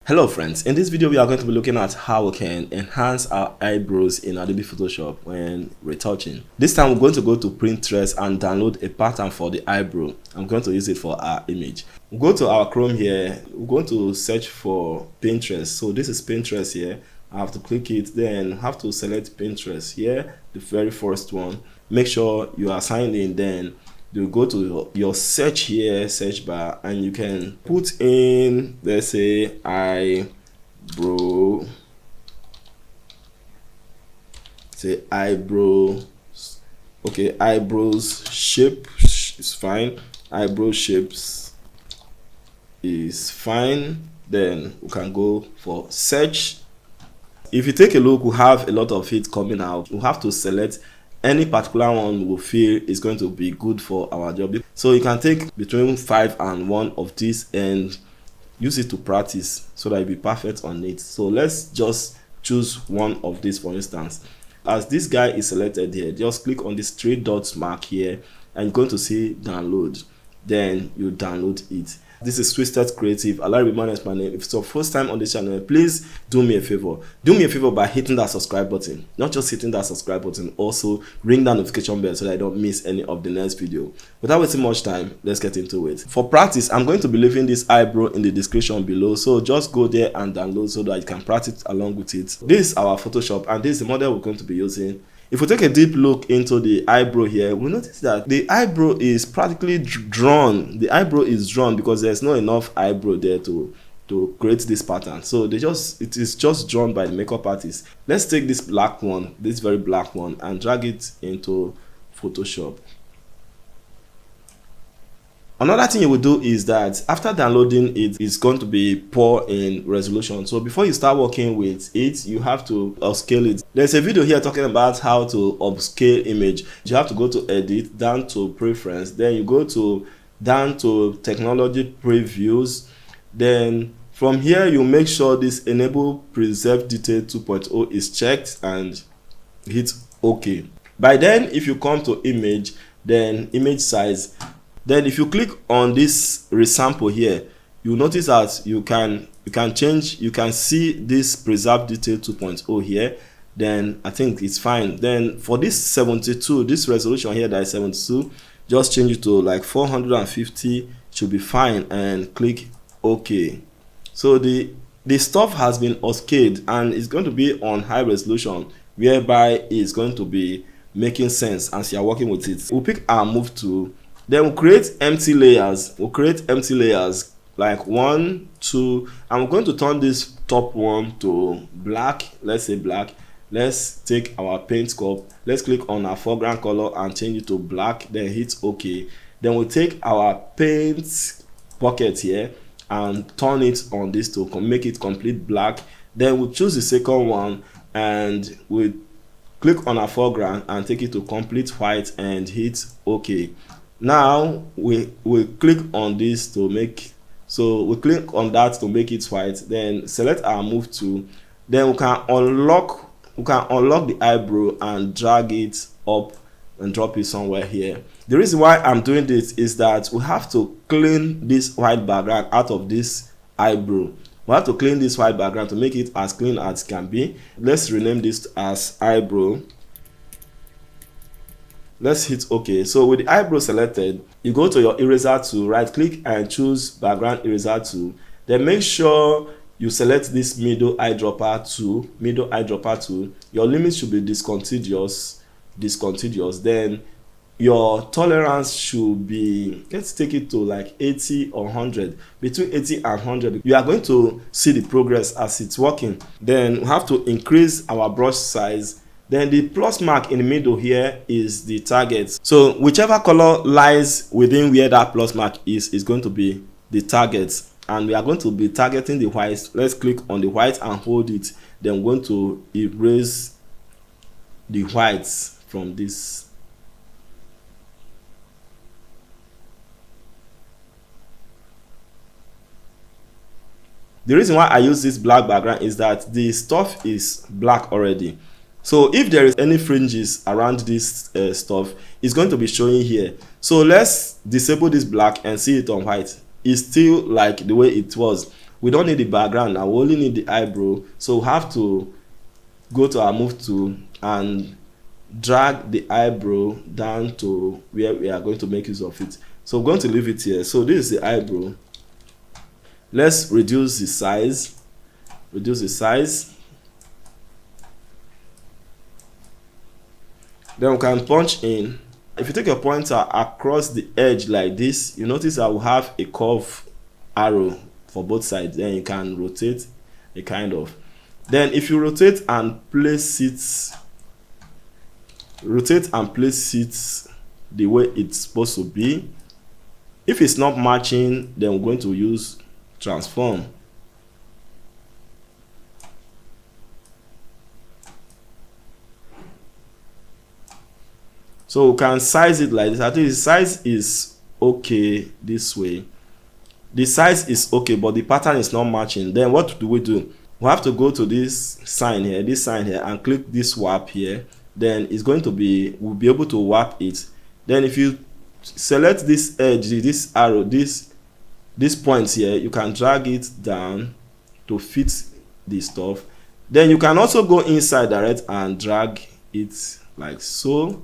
Hello friends, in this video we are going to be looking at how we can enhance our eyebrows in Adobe Photoshop when retouching. This time we're going to go to Pinterest and download a pattern for the eyebrow. I'm going to use it for our image. We'll go to our Chrome here, we're going to search for Pinterest. So this is Pinterest here. I have to click it, then have to select Pinterest here, the very first one. Make sure you are signed in, then you go to your search here, search bar, and you can put in, let's say, eyebrow, say eyebrow, okay, eyebrows shape is fine, eyebrow shapes is fine. Then we can go for search. If you take a look, we have a lot of it coming out. We have to select any particular one we feel is going to be good for our job. So you can take between 5 and 1 of these and use it to practice so that you'll be perfect on it. So let's just choose one of these. For instance, as this guy is selected here, just click on this 3 dots mark here and you're going to see download. Then you download it. This is Twisted Creative. Alariman is my name. If it's your first time on this channel, please do me a favor. Do me a favor by hitting that subscribe button. Not just hitting that subscribe button, also ring that notification bell so that I don't miss any of the next video. Without wasting much time, let's get into it. For practice, I'm going to be leaving this eyebrow in the description below. So just go there and download so that you can practice along with it. This is our Photoshop and this is the model we're going to be using. If we take a deep look into the eyebrow here, we notice that the eyebrow is practically drawn. The eyebrow is drawn because there's not enough eyebrow there to create this pattern. So it is just drawn by the makeup artist. Let's take this black one, this very black one, and drag it into Photoshop. Another thing you will do is that after downloading it, it's going to be poor in resolution. So before you start working with it, you have to upscale it. There's a video here talking about how to upscale image. You have to go to edit, down to preference, then you go to down to technology previews. Then from here, you make sure this enable preserve detail 2.0 is checked and hit OK. By then, if you come to image, then image size, then if you click on this resample here, you notice that you can change, you can see this preserve detail 2.0 here. Then I think it's fine. Then for this 72, this resolution here that is 72, just change it to like 450, should be fine, and click OK. So the stuff has been upscaled and it's going to be on high resolution, whereby it's going to be making sense as you are working with it. We'll pick our move tool. Then we'll create empty layers. We'll create empty layers like 1, 2, and we're going to turn this top one to black. Let's say black. Let's take our paint scope. Let's click on our foreground color and change it to black. Then hit OK. Then we'll take our paint bucket here and turn it on this to make it complete black. Then we'll choose the second one and we'll click on our foreground and take it to complete white and hit OK. Now we click on this to make, so we click on that to make it white. Then select our move tool. Then we can unlock the eyebrow and drag it up and drop it somewhere here. The reason why I'm doing this is that we have to clean this white background out of this eyebrow. We have to clean this white background to make it as clean as it can be. Let's rename this as eyebrow. Let's hit OK. So with the eyebrow selected, you go to your eraser tool, right click and choose background eraser tool. Then make sure you select this middle eyedropper tool. Your limit should be discontinuous. Then your tolerance should be, let's take it to like 80 or 100. Between 80 and 100, you are going to see the progress as it's working. Then we have to increase our brush size. Then the plus mark in the middle here is the target. So whichever color lies within where that plus mark is going to be the target. And we are going to be targeting the white. Let's click on the white and hold it. Then we're going to erase the whites from this. The reason why I use this black background is that the stuff is black already. So if there is any fringes around this stuff, it's going to be showing here. So let's disable this black and see it on white. It's still like the way it was. We don't need the background now, we only need the eyebrow. So we have to go to our move tool and drag the eyebrow down to where we are going to make use of it. So we're going to leave it here. So this is the eyebrow. Let's reduce the size. Reduce the size. Then we can punch in. If you take your pointer across the edge like this, you notice I will have a curve arrow for both sides. Then you can rotate a kind of. Then if you rotate and place it the way it's supposed to be, if it's not matching, then we're going to use transform. So we can size it like this. I think the size is okay this way. The size is okay, but the pattern is not matching. Then what do? We have to go to this sign here, and click this warp here. Then it's going to be, we'll be able to warp it. Then if you select this edge, this arrow, this points here, you can drag it down to fit the stuff. Then you can also go inside direct and drag it like so,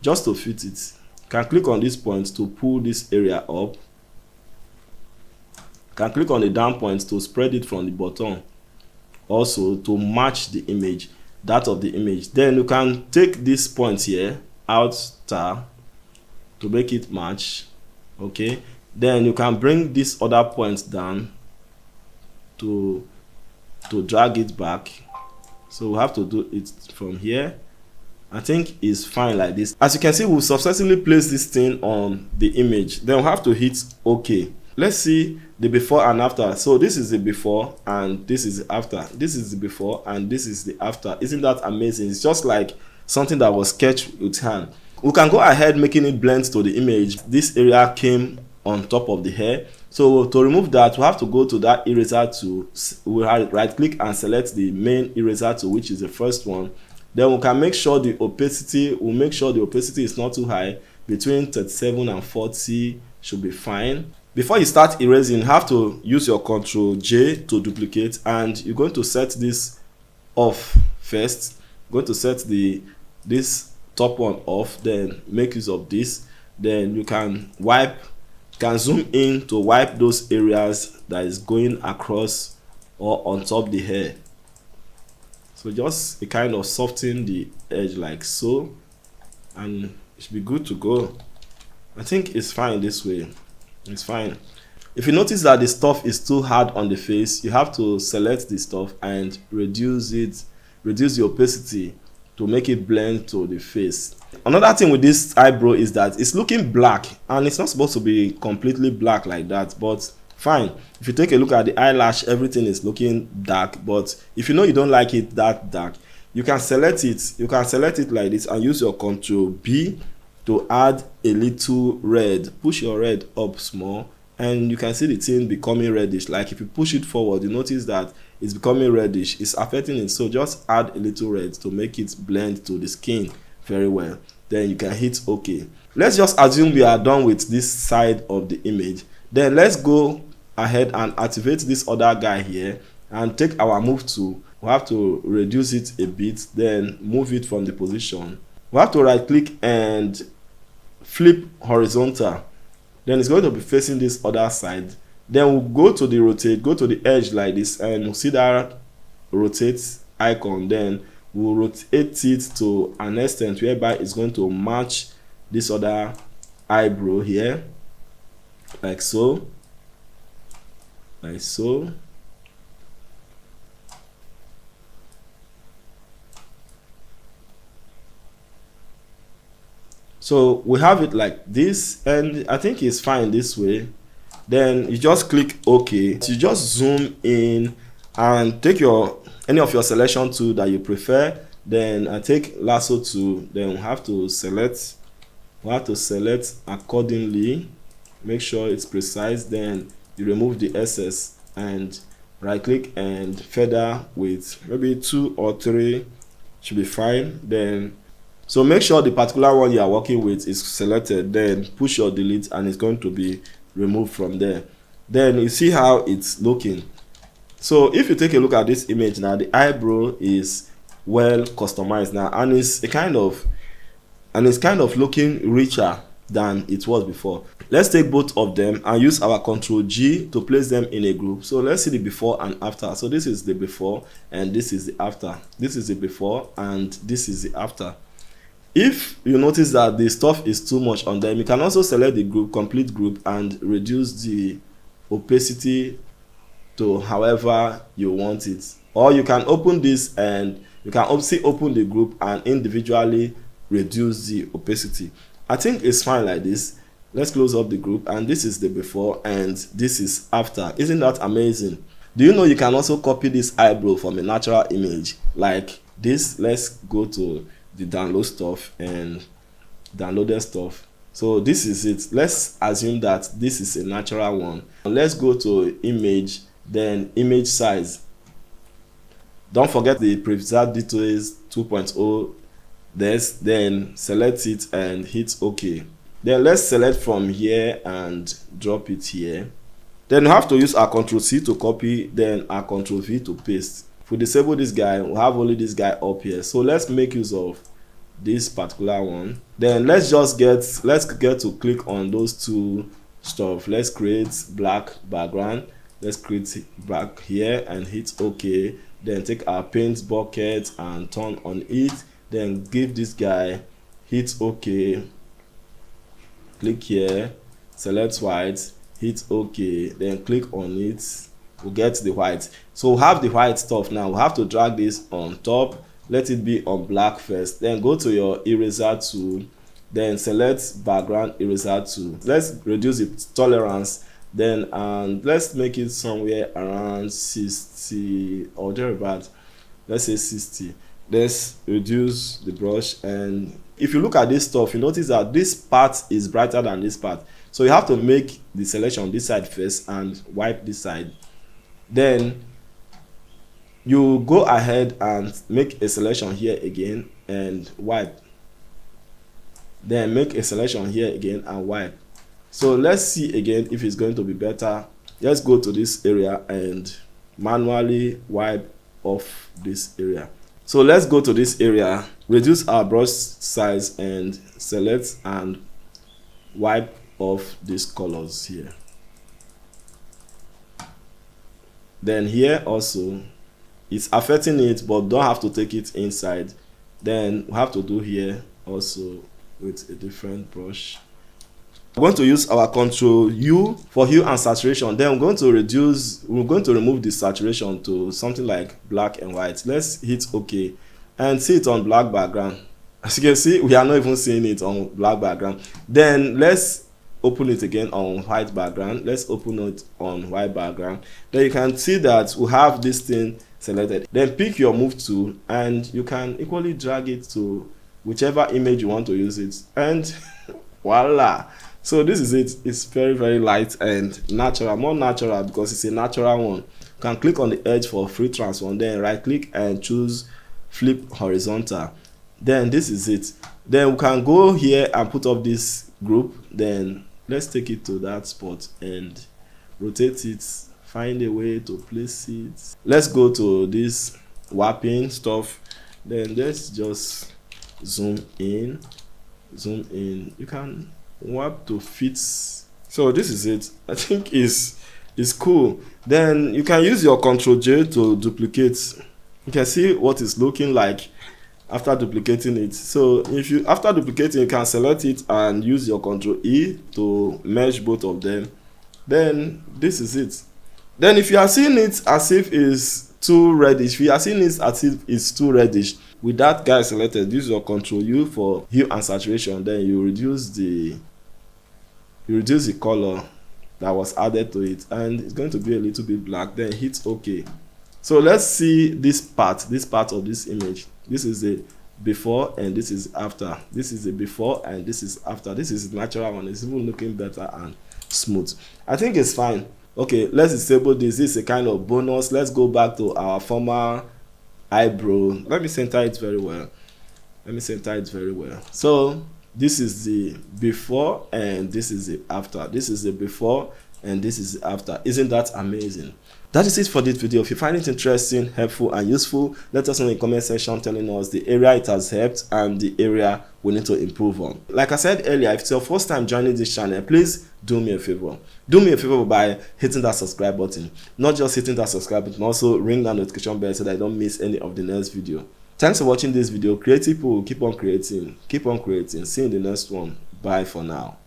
just to fit it. You can click on this point to pull this area up. You can click on the down point to spread it from the bottom, also to match the image, that of the image. Then you can take this point here, Alt star, to make it match. Okay, then you can bring this other point down to drag it back. So we have to do it from here. I think it's fine like this. As you can see, we've successfully placed this thing on the image. Then we'll have to hit OK. Let's see the before and after. So this is the before and this is the after. This is the before and this is the after. Isn't that amazing? It's just like something that was sketched with hand. We can go ahead making it blend to the image. This area came on top of the hair. So to remove that, we have to go to that eraser tool. We'll right click and select the main eraser tool, which is the first one. Then we can make sure the opacity, is not too high. Between 37 and 40 should be fine. Before you start erasing, you have to use your Ctrl J to duplicate, and you're going to set this off first. You're going to set this top one off, then make use of this. Then you can zoom in to wipe those areas that is going across or on top the hair. So just a kind of soften the edge like so, and it should be good to go. I think it's fine this way. It's fine. If you notice that the stuff is too hard on the face, you have to select the stuff and reduce the opacity to make it blend to the face. Another thing with this eyebrow is that it's looking black, and it's not supposed to be completely black like that, but fine. If you take a look at the eyelash, everything is looking dark, but if you know you don't like it that dark, you can select it. You can select it like this and use your Ctrl B to add a little red. Push your red up small, and you can see the thing becoming reddish. Like if you push it forward, you notice that it's becoming reddish. It's affecting it. So just add a little red to make it blend to the skin very well. Then you can hit OK. Let's just assume we are done with this side of the image. Then let's go ahead and activate this other guy here and take our move tool. We have to reduce it a bit, then move it from the position. We have to right click and flip horizontal. Then it's going to be facing this other side. Then we'll go to the rotate, go to the edge like this, and we'll see that rotate icon. Then we'll rotate it to an extent whereby it's going to match this other eyebrow here, like so, like so. So we have it like this, and I think it's fine this way. Then you just click OK. So you just zoom in and take any of your selection tool that you prefer. Then I take lasso tool. Then we have to select. Accordingly. Make sure it's precise. Then you remove the excess and right click and feather with maybe 2 or 3 should be fine. Then so make sure the particular one you are working with is selected. Then push your delete and it's going to be removed from there. Then you see how it's looking. So if you take a look at this image now, the eyebrow is well customized now, and it's kind of looking richer than it was before. Let's take both of them and use our Ctrl G to place them in a group. So let's see the before and after. So this is the before and this is the after. This is the before and this is the after. If you notice that the stuff is too much on them, you can also select the group, complete group, and reduce the opacity to however you want it. Or you can open this and you can also open the group and individually reduce the opacity. I think it's fine like this. Let's close up the group, and this is the before and this is after. Isn't that amazing? Do you know you can also copy this eyebrow from a natural image like this? Let's go to the download stuff and downloaded stuff. So this is it. Let's assume that this is a natural one. Let's go to image, then image size. Don't forget the preset details 2.0. Then select it and hit OK. Then let's select from here and drop it here. Then we have to use our Ctrl C to copy, then our Ctrl V to paste. If we disable this guy, we have only this guy up here. So let's make use of this particular one. Then let's get to click on those two stuff. Let's create black background. Let's create back here and hit OK. Then take our paint bucket and turn on it. Then give this guy, hit OK. Click here, select white, hit OK, then click on it. We'll get the white. So we have the white stuff now. We have to drag this on top. Let it be on black first. Then go to your eraser tool. Then select background eraser tool. Let's reduce the tolerance. Then let's make it somewhere around 60 or thereabout. Let's say 60. Let's reduce the brush, and if you look at this stuff, you notice that this part is brighter than this part. So you have to make the selection on this side first and wipe this side. Then you go ahead and make a selection here again and wipe. Then make a selection here again and wipe. So let's see again if it's going to be better. Let's go to this area and manually wipe off this area. So let's go to this area, reduce our brush size and select and wipe off these colors here. Then here also, it's affecting it, but don't have to take it inside. Then we have to do here also with a different brush. We're going to use our Ctrl U for hue and saturation. Then we're going to remove the saturation to something like black and white. Let's hit OK and see it on black background. As you can see, we are not even seeing it on black background. Then let's open it again on white background. Let's open it on white background. Then you can see that we have this thing selected. Then pick your move tool and you can equally drag it to whichever image you want to use it. And voila. So this is it. It's very, very light and natural, more natural because it's a natural one. You can click on the edge for free transform, then right click and choose flip horizontal. Then this is it. Then we can go here and put up this group. Then let's take it to that spot and rotate it, find a way to place it. Let's go to this warping stuff. Then let's just zoom in. You can warp to fit. So this is it. I think it's cool. Then you can use your Ctrl J to duplicate. You can see what it's looking like after duplicating it. So if you after duplicating, you can select it and use your Ctrl E to merge both of them. Then this is it. Then if you are seeing it as if it's too reddish, with that guy selected, use your Ctrl U for hue and saturation. Then you reduce the color that was added to it, and it's going to be a little bit black. Then hit OK. So let's see this part of this image. This is the before and this is after. This is the before and this is after. This is the natural one. It's even looking better and smooth. I think it's fine. Okay, let's disable this. This is a kind of bonus. Let's go back to our former eyebrow. Let me center it very well. So this is the before and this is the after. This is the before and this is the after. Isn't that amazing? That is it for this video. If you find it interesting, helpful and useful, let us know in the comment section telling us the area it has helped and the area we need to improve on. Like I said earlier, if it's your first time joining this channel, please do me a favor. Do me a favor by hitting that subscribe button. Not just hitting that subscribe button, also ring that notification bell so that I don't miss any of the next video. Thanks for watching this video. Creative people, keep on creating. Keep on creating. See you in the next one. Bye for now.